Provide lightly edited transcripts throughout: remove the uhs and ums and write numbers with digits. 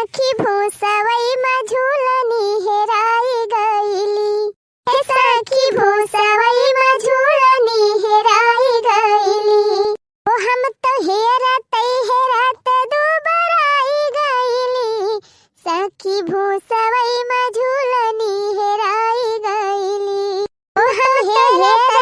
सखी भूसवई में झूलनी हेराई गईली। हे सखी भूसवई में झूलनी हेराई गईली। ओ हम तो हेरत दुबराई गईली। सखी भूसवई में झूलनी हेराई गईली। ओ हम हेरत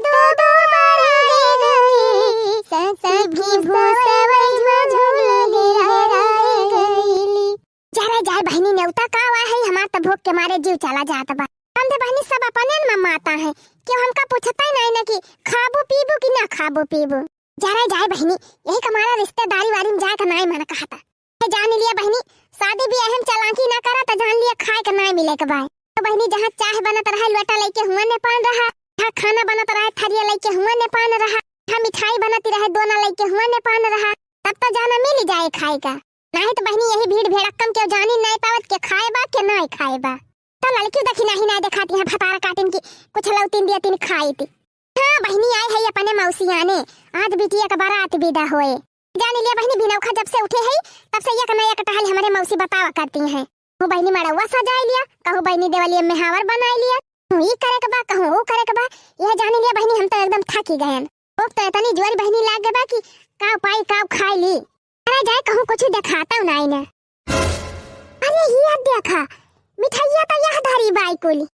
दुबराई गईली। सखी भूसवई में झूलनी हेराई गईली। जरा जाए बहनी नेवता का हुआ है, हमार तो भूख के मारे जीव चला जाता बा। हम दे बहनी सब अपने में माता है, क्यों हमका पूछता ही नहीं ना कि खाबो पीबो कि ना खाबो पीबो। जरा जाए बहनी, यही हमारा रिश्तेदारी वारी में जाकर नहीं मन कहता है। जान लिया बहनी, शादी भी अहम चालाकी ना करा तो जान लिया खाए का नहीं मिले के भाई। तो बहनी जहाँ चाय बनत रहा लोटा लेके हुआ ने पान रहा, जहाँ खाना बनत रहा थरिया लेके हुआ ने पान रहा, जहाँ मिठाई बनती रहे दोना लेके हुआ ने पान रहा, तब तो जाना मिल जाए खाए का। नहीं तो बहनी यही भीड़ भेड़क्कम के जानी नहीं पावत के खाए बा के नहीं खाए बा। तो लड़की देखी नहीं ना दिखाती है भतारा काटिन की कुछ लौतीन दिया तीन खाई थी। हाँ बहनी आई है अपने मौसी आने, आज बिटिया का बारात विदा होए। जाने लिया बहनी बिनौखा जब से उठे है तब से ये नया कटहल हमारे मौसी बतावा करती हैं। कहूँ बहनी मड़वा सजा लिया, कहूँ बहनी देवलिया में हावर बना लिया, कहूँ ये करे के बा कहूँ वो करे के बा। यह जाने लिया बहनी हम तो एकदम थकी गए। वो तो इतनी जोर बहनी लाग गए कि काव पाई काव खाई ली। अरे जाए कहूँ कुछ दिखाता हूँ नहीं ना। अरे ये देखा मिठाइया तो यह धारी बाई कोली।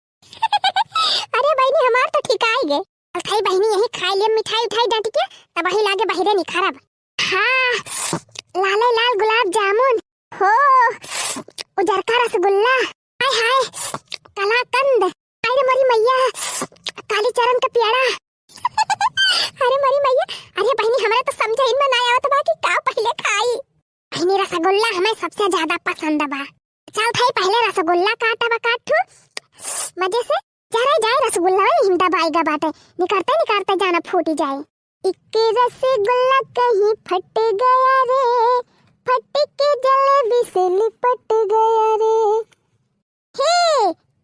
अरे बहनी हमार तो ठिकाई गए। खाई बहनी यही खाई ले मिठाई उठाई डांट के तब वही लागे बहिरे नहीं खराब। हाँ लाल लाल गुलाब जामुन हो, उजर का रसगुल्ला, हाय हाय कलाकंद, अरे मरी मैया काली चरण का पेड़ा। अरे मरी मैया, अरे बहनी हमारे तो समझ ही में ना आवत बा कि का पहले खाई। बहनी रसगुल्ला हमें सबसे ज्यादा पसंद बा। चल भाई पहले रसगुल्ला काटा बा काटू मजे से। जरा जाए रसगुल्ला हिंदा बाईगा बाटे, निकलते निकलते जाना फूटी जाए। एक रसगुल्ला कहीं फट गया रे, फट के जलेबी से लिपट गया रे। हे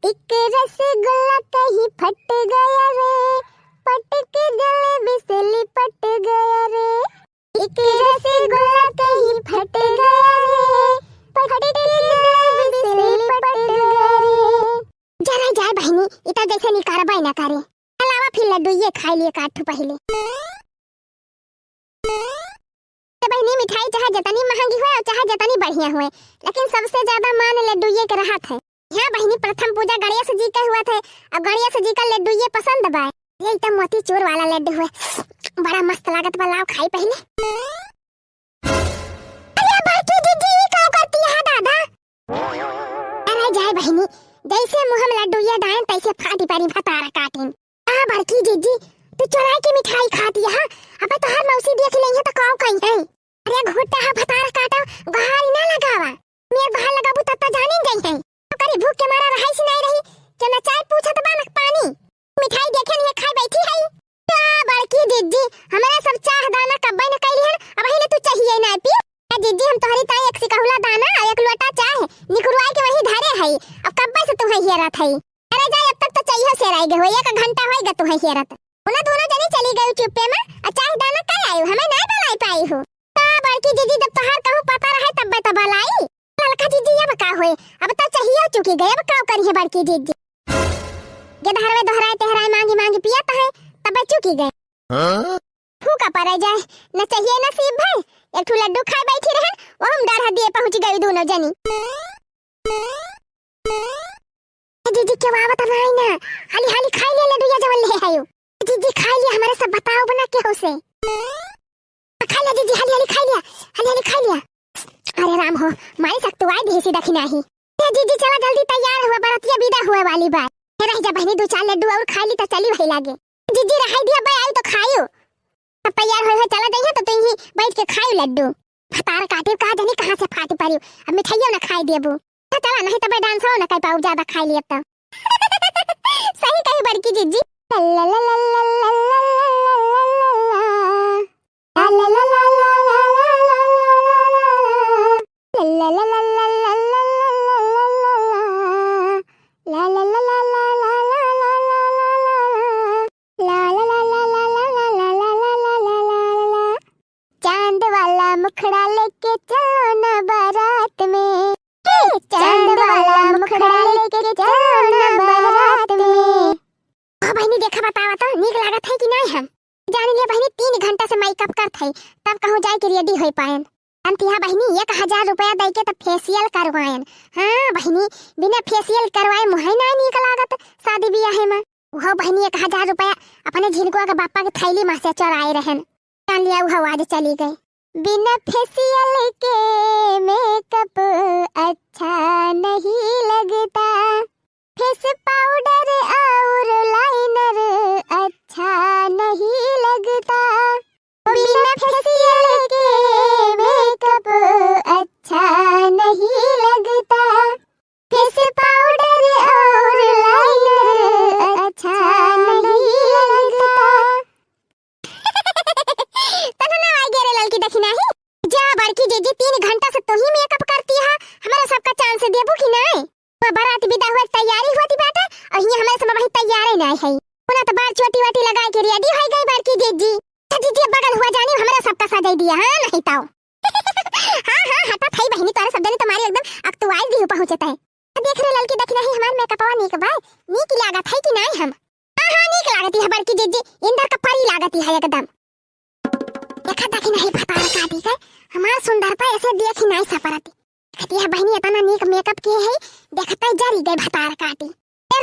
एक रसगुल्ला कहीं फट गया रे, फट के जलेबी से लिपट गया रे। एक रसगुल्ला कहीं फट गया रे, फट के जलेबी से लिपट गया रे। जरा जाए बहनी इतना जैसे नहीं कर बाई ना करे। अलावा फिर लड्डू ये खाई लिए काटू पहले। तो बहनी मिठाई चाहे जितनी महंगी हो चाहे जितनी बढ़िया हो, लेकिन सबसे ज्यादा मान लड्डू ये के रहा थे। यहाँ बहनी प्रथम पूजा गणेश जी का हुआ थे, अब गणेश जी का लड्डू ये पसंद बा। ये एकदम मोतीचूर वाला लड्डू है, बड़ा मस्त लागत बा। लाओ खाई पहले। अरे बाकी दीदी क्या करती है दादा। अरे जाए बहनी, जैसे मुंह में लड्डू ये डाइन तैसे फाटी पारी भतारा काटिन। आ बड़की जीजी तू चुराई के मिठाई खाती है। अबे तो हर मौसी देख लेंगे तो काव कहीं है। अरे घुट्टा है भतारा काटा गहारी ना लगावा, मेर बाहर लगाबू तब तो जानिन जाई है। तो करी भूख के मारा रहाई सी नहीं रही कि ना चाय पूछत बा ना पानी। मिठाई देखे नहीं खाई बैठी है। आ बड़की जीजी हमारा सब चाह दाना कब्बे न कैली है, अब हिले तू चाहिए ना पी। जीजी हम तोहरी ताई एक सिकहुला दाना एक लोटा चाय निकुरवाई के वही धारे है। अब कब्बे से तू है हेरत है। अरे जाए अब तक तो चाहिए से रह गए हो, एक घंटा होएगा तू है हेरत। उन दोनों जनी चली गई चुप्पे में, और चाय दाना का आयो हमें नहीं बनाई पाई हो। ता बड़की जीजी जब तोहार कहूं पता रहे तब तो बलाई। ललका जीजी अब का होए, अब तो चाहिए चुकी गए, अब का करी है बड़की जीजी। गधरवे दोहराए तेहराए मांगी मांगी पियाता है तब चुकी गए। फूका पड़े जाए न चाहिए नसीब भाई। एक लड्डू खाए बैठी रहन, वो हम डर दिए पहुंच गई दोनों जनी। दीदी क्यों आवत नहीं ना, हाली हाली खाई ले लड्डू या जवन ले आयो। दीदी खाई लिया हमारे सब बताओ बना के हो से। खा लिया दीदी, हाली हाली खाई लिया, हाली हाली खाई लिया। अरे राम हो माई सकतो आई भेसी दखी नहीं। ये दीदी चला जल्दी तैयार हुआ, बरातिया विदा हुए वाली बात। रह जा बहनी दो चार लड्डू और खा ली तो चली वही लागे। दीदी रहाई दिया भाई आई तो खायो। अब तैयार हो चला जाइए तो तुम ही बैठ के खाओ लड्डू। भतार काटे कहा जानी कहां से फाटी पड़ी, अब मिठाइयों ना खाई देबू तो चला नहीं तो डांस हो ना कह पाऊ ज्यादा खाई लिए तो। सही कही बड़की जीजी। ला ला ला ला ला ला ला ला ला मुखड़ा लेके चलो ना बारात है तब कहूँ जाए के रेडी हो पाएन। अंतिया बहनी 1000 रुपया दे के तब फेशियल करवाएन। हाँ बहनी बिना फेशियल करवाए मुहे ना निक लागत शादी ब्याह में। वो बहनी 1000 रुपया अपने झिनकुआ के बापा के थैली में से चोराए रहन। जान लिया वो आज चली गई। बिना फेशियल के मेकअप अच्छा नहीं लगता, फेस पाउडर और लाइनर अच्छा नहीं लगता। बिना फेशियल के मेकअप अच्छा नहीं लगता, फेस पाउडर और लाइनर अच्छा नहीं लगता। लड़की देखी नहीं जा बड़की जीजी 3 घंटा से तो ही मेकअप करती है। हमारा सबका चांस देबू कि नहीं? वो बारात विदा हुए तैयारी होती बेटा और ये हमारे समय वही तैयार ही नहीं है। पुनः तो बार चोटी वाटी लगा के रेडी हो गई बड़की जीजी। जीजी बगल हुआ जानी हमारा सबका सजाई दिया। हां नहीं ताओ हां हां हटा थाई बहनी तोरे सब जने तुम्हारी एकदम अक्तुआई दी पहुंचता है। देख रे लड़की देखी नहीं हमार मेकअपवा नीक बा नीक लागत है कि नहीं हम? हां हां नीक लागती है बड़की जीजी इंदर का परी लागती है एकदम। देखा देखी नहीं भतार काटी के हमार सुंदर पर ऐसे देखी नहीं सपरती कहती है बहनी इतना नीक मेकअप किए है देखते जरी गई भतार काटी। ए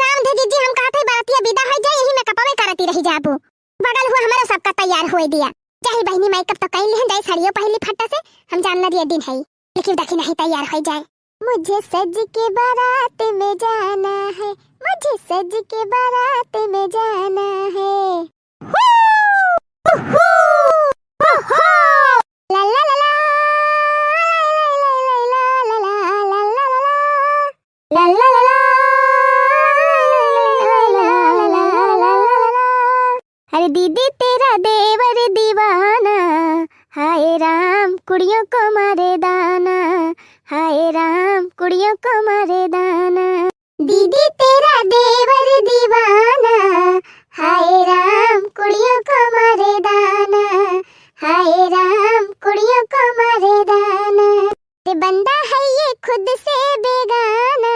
राम दे जीजी हम कहते बरातिया विदा हो जाए यही मेकअप में करती रही जाबू। बगल हुआ हमारा सबका तैयार हो दिया चाहे बहनी मेकअप तो कई लेहन जाए साड़ियों पहली फटा से हम जानना दिए दिन है लेकिन देखी नहीं तैयार हो जाए। मुझे सज के बारात में जाना है, मुझे सज के बारात में जाना है। ला ला ला ला ला ला ला ला ला। अरे दीदी तेरा देवर दीवाना, हाय राम कुड़ियों को मारे दाना, हाय राम कुड़ियों को मारे दाना। दीदी तेरा देवर दीवाना, हाय राम कुड़ियों को मारे दाना, हाय राम कुड़ियों को मारे दाना। ते बंदा है ये खुद से बेगाना,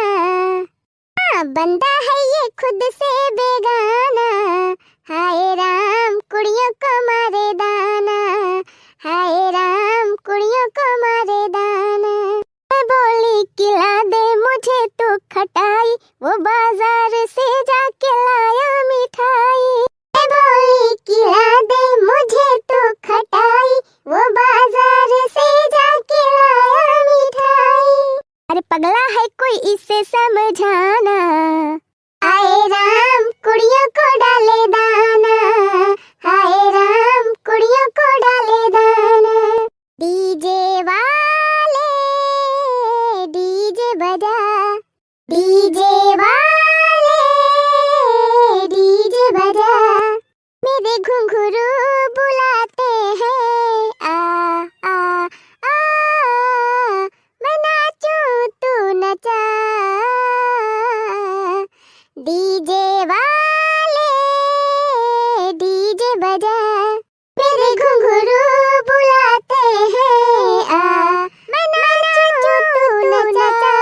हाँ बंदा है ये खुद से बेगाना, हाय राम कुड़ियों को मारे दाना, हाय राम कुड़ियों को मारे दाना। मैं बोली खिला दे मुझे तो खटाई, वो बाजार से जाके लाया मिठाई। मैं बोली खिला दे मुझे तो खटाई, वो बाजार से जाके लाया मिठाई। अरे पगला है कोई इसे समझाना, हाय राम कुड़ियों को डाले दाना, हाय राम कुड़ियों को डाले दाना। डीजे वाले डीजे बजा, डीजे वाले डीजे बजा, मेरे घुंघरू बुलाते हैं आ आ आ, मैं नाचूं तू नचा। डीजे वाले डीजे बजा, मेरे घुंघरू बुलाते हैं आ, मैं नाचूं तू नचा।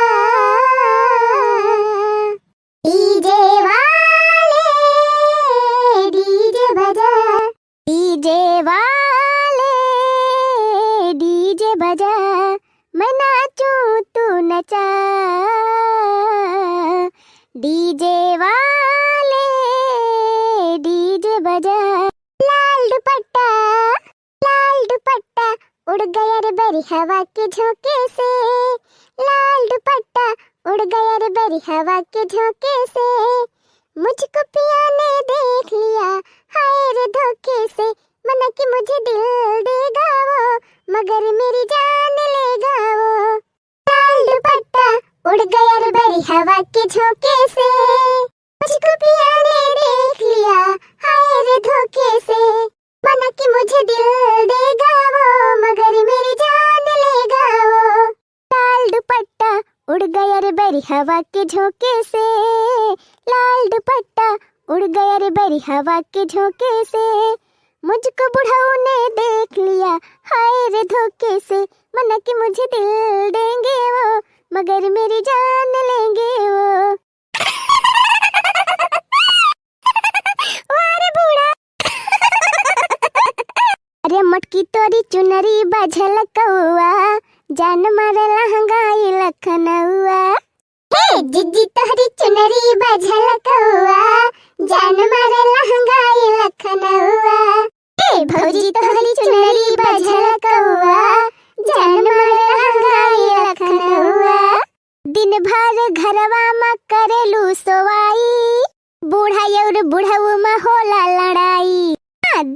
डीजे वाले डीजे बजा, डीजे वाले डीजे बजा, मैं नाचूं तू नचा। डीजे वाले डीजे बजा। लाल दुपट्टा उड़ गया रे बरी हवा के झोंके से, लाल दुपट्टा उड़ गया रे बरी हवा के झोंके से। मुझको पिया ने देख लिया हाय रे धोखे से, मना कि मुझे दिल देगा वो मगर मेरी जान लेगा वो। लाल दुपट्टा उड़ गया रे बरी हवा के झोंके से, मुझको पिया ने देख लिया हाय रे धोखे से, मना कि मुझे दिल देगा वो मगर मेरी जान लेगा वो। लाल दुपट्टा उड़ गया रे बरी हवा के झोंके से, लाल दुपट्टा उड़ गया रे बरी हवा के झोंके से। मुझको बुढ़ाऊ ने देख लिया हाय रे धोखे से, मना कि मुझे दिल देंगे वो मगर मेरी जान लेंगे वो। अरे बूढ़ा अरे मटकी तोरी चुनरी बझल कौआ जान मारे लहंगाई लखनऊआ। हे जीजी तोहरी चुनरी बझल कौआ जान मारे लहंगाई लखनऊआ। हे भौजी तोहरी चुनरी बझल कौआ जान मारे लहंगाई लखनऊआ। दिन भर घरवा में करेलू सोवाई बूढ़ा और बुढ़ऊ में होला लड़ाई।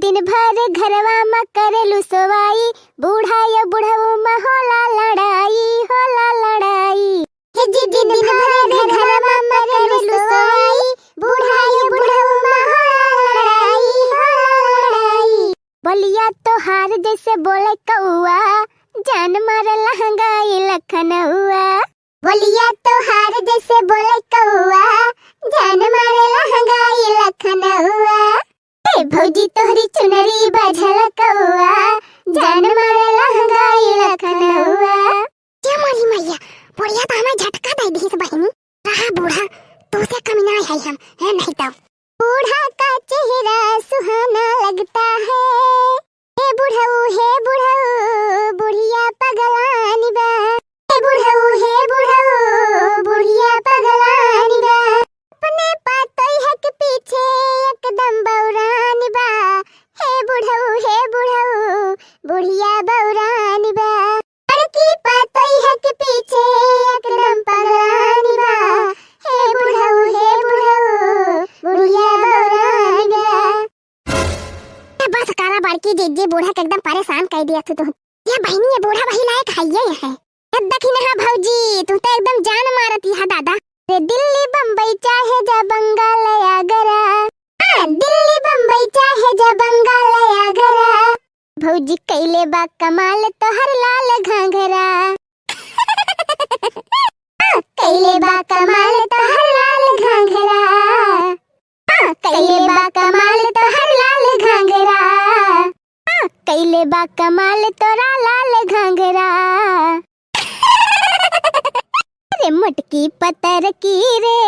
दिन भर घरवा में करेलू सोवाई बूढ़ा या बुढ़ऊ में होला लड़ाई होला लड़ाई। हे जीजी दिन भर घरवा में करेलू सोवाई बूढ़ा या बुढ़ऊ में होला लड़ाई होला लड़ाई। बलिया तो हार जैसे बोले कौआ जान मारे लहंगाई लखनऊआ। बलिया तो हार जैसे बोले कौआ जान मारे लहंगाई लखनऊआ। हे भौजी तोहरी चुनरी बझल कौआ जान मारे लहंगाई लखनऊआ। क्या मोरी मैया बुढ़िया तो हमें झटका दे दी बहनी। रहा बूढ़ा तो से कमी ना है हम है नहीं तो। बूढ़ा का चेहरा सुहाना लगता है हे बुढ़ऊ बुढ़िया पगलानी बा। हे बुढ़ऊ बुढ़िया पगलानी बा। अपने पातोई है के पीछे एकदम बौरानी बा। हे बुढ़ऊ बुढ़िया बौरानी बा। लड़की पातोई है के पीछे एकदम पगलानी बा। हे बुढ़ऊ बुढ़िया बौरानी बा। बस काला बड़की जीजी बूढ़ा के एकदम परेशान कर दिया तू तो। ये बहनी ये बूढ़ा वही लायक है ये है। देखी ना भौजी तू तो एकदम जान मारती है दादा। रे दिल्ली बम्बई चाहे जा बंगाल आगरा। हाँ दिल्ली बम्बई चाहे जा बंगाल आगरा। भौजी कैले बा कमाल तो हर लाल घाघरा। कैले बा कमाल तो हर लाल घाघरा। कैले बा कमाल तो हर लाल घाघरा। कैले बा कमाल तोरा लाल घाघरा। रे मटकी पतर की रे